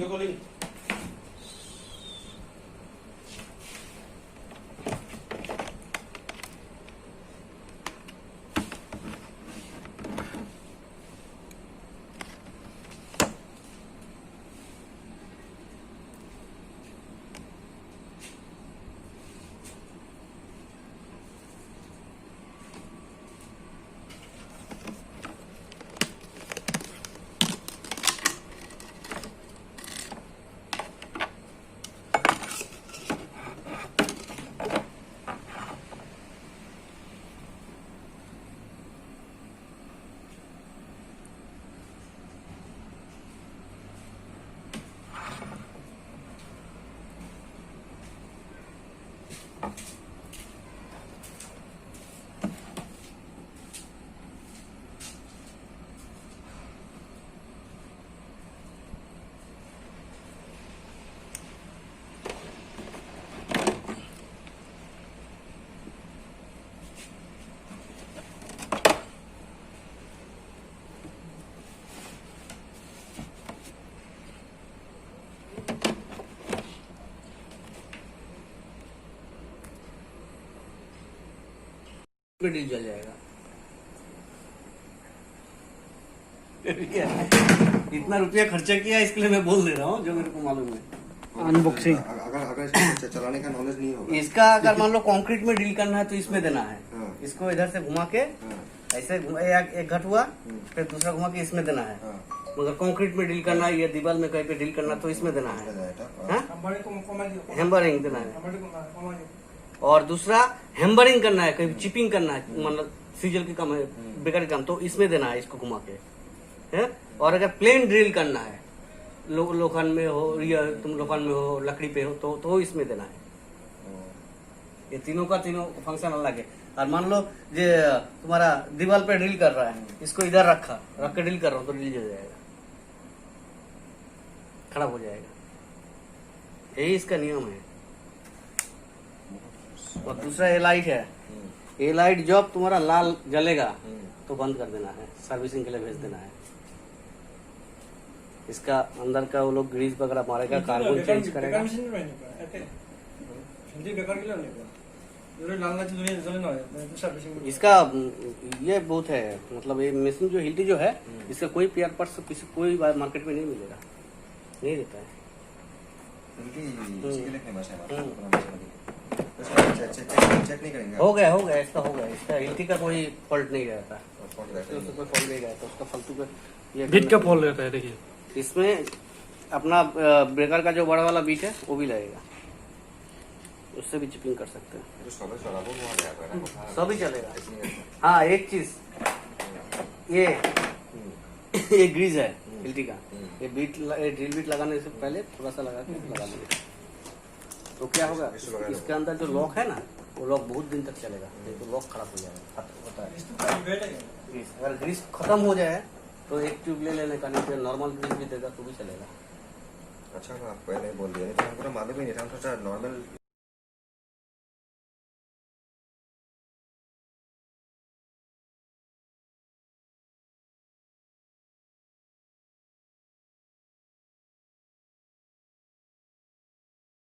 Video calling पे deal चल जाएगा। इतना रुपया खर्चा किया इसके लिए मैं बोल दे रहा हूँ जो मेरे को मालूम है। अनबॉक्सिंग अगर इसको चलाने का नॉलेज नहीं होगा, इसका अगर मान लो कंक्रीट में डील करना है तो इसमें देना है। हाँ। इसको इधर से घुमा के हाँ, ऐसे एक घट हुआ, फिर दूसरा घुमा के इसमें देना है। हाँ, मगर कंक्रीट में डील करना है या दीवार में कहीं पे डील करना तो इसमें देना है। हैम्बरिंग देना है। और दूसरा हैम्बरिंग करना है, कहीं चिपिंग करना है, मतलब सीजल की काम है, बेकार काम, तो इसमें देना है इसको घुमा के है। और अगर प्लेन ड्रिल करना है, लोखंड में हो या तुम लोखंड में हो, लकड़ी पे हो, तो इसमें देना है। ये तीनों का तीनों फंक्शन अलग है। और मान लो जे तुम्हारा दीवार पे ड्रिल कर रहा है, इसको इधर रख के ड्रिल कर रहा हूँ तो ड्रिल हो जाएगा, खराब हो जाएगा। यही इसका नियम है। और दूसरा ये लाइट है, ये लाइट जब तुम्हारा लाल जलेगा तो बंद कर देना है, सर्विसिंग के लिए भेज देना है। इसका अंदर का वो लोग ग्रीस वगैरह मारेगा, कार्बन चेंज करेगा। इसका ये बहुत है, मतलब ये मशीन जो हिल्टी जो है, इसका कोई पेयर पार्ट्स किसी कोई मार्केट में नहीं मिलेगा, नहीं देता है। चेक नहीं करेंगे। हो गया इसका हो गया। इसका हिल्टी का कोई फॉल्ट नहीं रहता, कोई फॉल्ट नहीं रहता उसका। फालतू का ये बिट का फॉल्ट रहता है। देखिए इसमें अपना ब्रेकर का जो बड़ा वाला बीट है वो भी लगेगा, उससे भी चिपिंग कर सकते हैं। सभी चलेगा। हाँ, एक चीज ये ग्रीज है हिल्टी का, ये ड्रिल बीट लगाने से पहले थोड़ा सा लगा लेंगे तो क्या होगा, इसके अंदर जो लॉक है ना, वो लॉक बहुत दिन तक चलेगा, नहीं तो लॉक खराब हो जाएगा, होता है। अगर ग्रीस खत्म हो जाए तो एक ट्यूब ले लेने का, नहीं तो नॉर्मल ग्रीस भी देगा तो भी चलेगा। अच्छा, आप पहले बोल दिया, नहीं तो हमको मालूम ही नहीं था, हम सोचा नॉर्मल